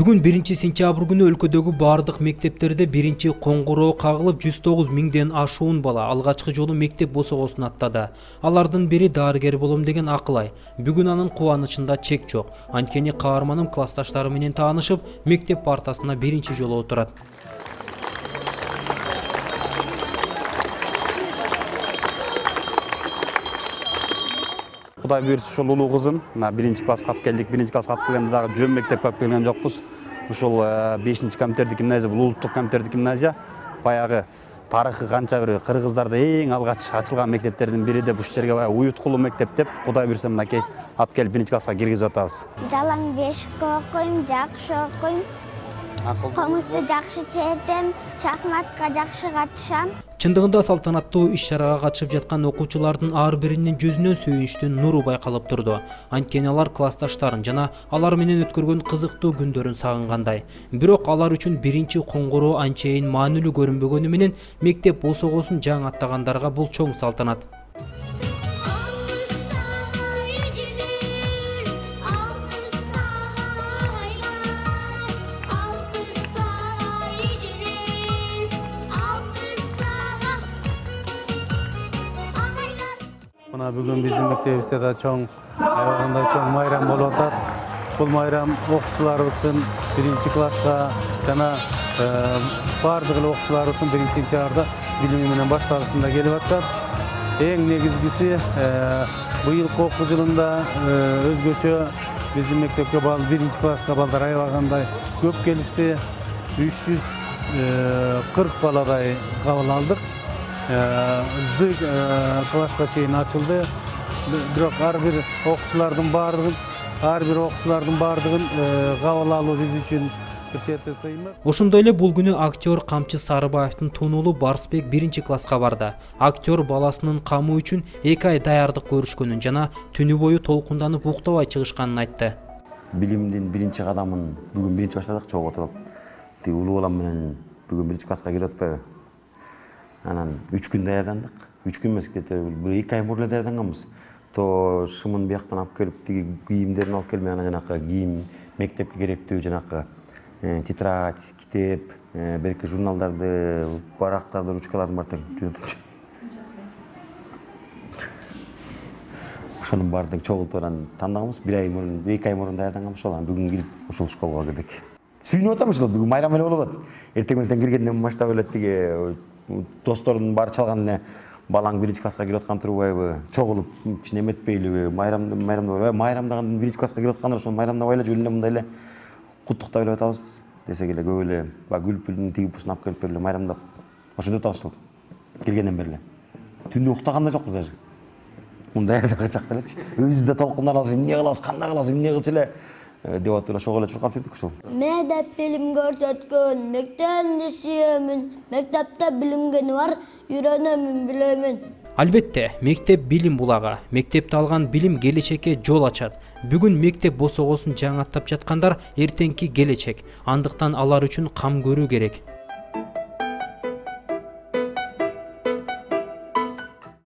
Бүгүн 1-сентябрь күнү өлкөдөгү бардык мектептерде биринчи коңгуроо кагылып 109 миңден ашуун бала алгачкы жолу мектеп босогосун аттады. Алардын бири дарыгер болом деген Акылай. Бүгүн анын кубанычында чек жок. Анткени каарманым классташтары менен таанышып, мектеп партасына биринчи жолу отурат. Кудай буйрса ушул улуу кызым биринчи класска алып келдик. Биринчи класска алып келгенде дагы жөн мектепке алып келген жокпуз. Ушул 5-комиттердик гимназия, бул улуттук комиттердик гимназия. Баягы тарыхы канча бир кыргыздарда эң алгач ачылган мектептердин бири деп ушул жерге баягы уюткулуу мектеп деп Кудай буйрса мынакей алып келип биринчи класска киргизип атабыз. Жалаң бешикке окуйм, жакшы окуйм. Комузду жакшы чечем, шахматка жакшы катышам. Чындыгында салтанаттуу иш-чарага катышып жаткан окуучулардын ар биринин жүзүнөн сүйүнүчтүн нуру байкалып турду. Анткени алар классташтарын жана алар менен өткөргөн кызыктуу күндөрүн сагынгандай. Бирок алар үчүн биринчи коңгуроо анчейин маанилүү көрүнбөгөнү менен мектеп босогосун жаңы аттагандарга бул чоң салтанат. Бүгүн биздин мектебибизде да чоң майрам болуп атат. Бул майрам окуучуларыбыздын 1-класска жана бардык эле окуучуларыбыздын 1-сентябрда билими менен башталышында келип атышат. Эң негизгиси быйылкы окуу жылында өзгөчө биздин мектепке 1-класска балдар аябагандай көп келишти. 340 баладай кабыл алдык. Ызды класска чейин ачылды. Бирок ар бир окуучулардын бардыгын кабыл алуу биз үчүн бир четте сыймык. Ошондой эле бул күнү актер Камчы Сарыбаевдин тунуулу Барсбек 1-класска барды. Актер баласынын камы үчүн 2 ай даярдык көрүшкөнүн жана түнү бою толкунданып уктабай чыгышканын айтты. Билимдин биринчи кадамын бүгүн биринчи баштадык, чогуу отуруп. Улуу балам менен бүгүн 1-класска кирип атпайбы? Анан 3 күн даярдандык. 3 күн эмес, где-то 2 ай мурун даярданганбыз. То шымын бияктан алып келип, тиги кийимдерин алып келип, анан жанакы кийим, мектепке керектүү жанакы тетрадь, китеп, берки журналдарды, барактарды, ручкаларды бардык жөнөтүп. Ошонун бардыгын чогултуп анан тандаганбыз. 2 ай мурун даярданганбыз. Анан бүгүн кирип ушул школага кирдик. Сүйүнүп атам ушул, бүгүн майрам эле болуп атат. Эртең менен киргенден баштап эле тиги достордун баары чалган эле балаң 1-класска кирип аткан турбайбы, чогулуп кичине эметпейлиби, майрамдаган 1-класска кирип аткандар ошол майрамдабайлы жөн эле мындай эле куттуктап эле атабыз десек эле көп эле гүл-пүлдүн тигипусун алып келип берип майрамдап ошондой атабыз ушул киргенден бери эле. Түндө уктаган да жокпуз ажы. Муну даярдаган чакта элечи. Өзүбүз да толкунданабыз, эмне кылабыз, кандай кылабыз, эмне кылчу эле деп атып эле ошого эле чуркап жүрдүк ушул. Мектеп билим көрсөткөн, мектепти сүйөмүн, мектепте билимгени бар, үйрөнөмүн, билемин. Албетте, мектеп билим булагы. Мектепте алган билим келечекке жол ачат. Бүгүн мектеп босогосун жаңы аттап жаткандар эртеңки келечек. Андыктан алар үчүн кам көрүү керек.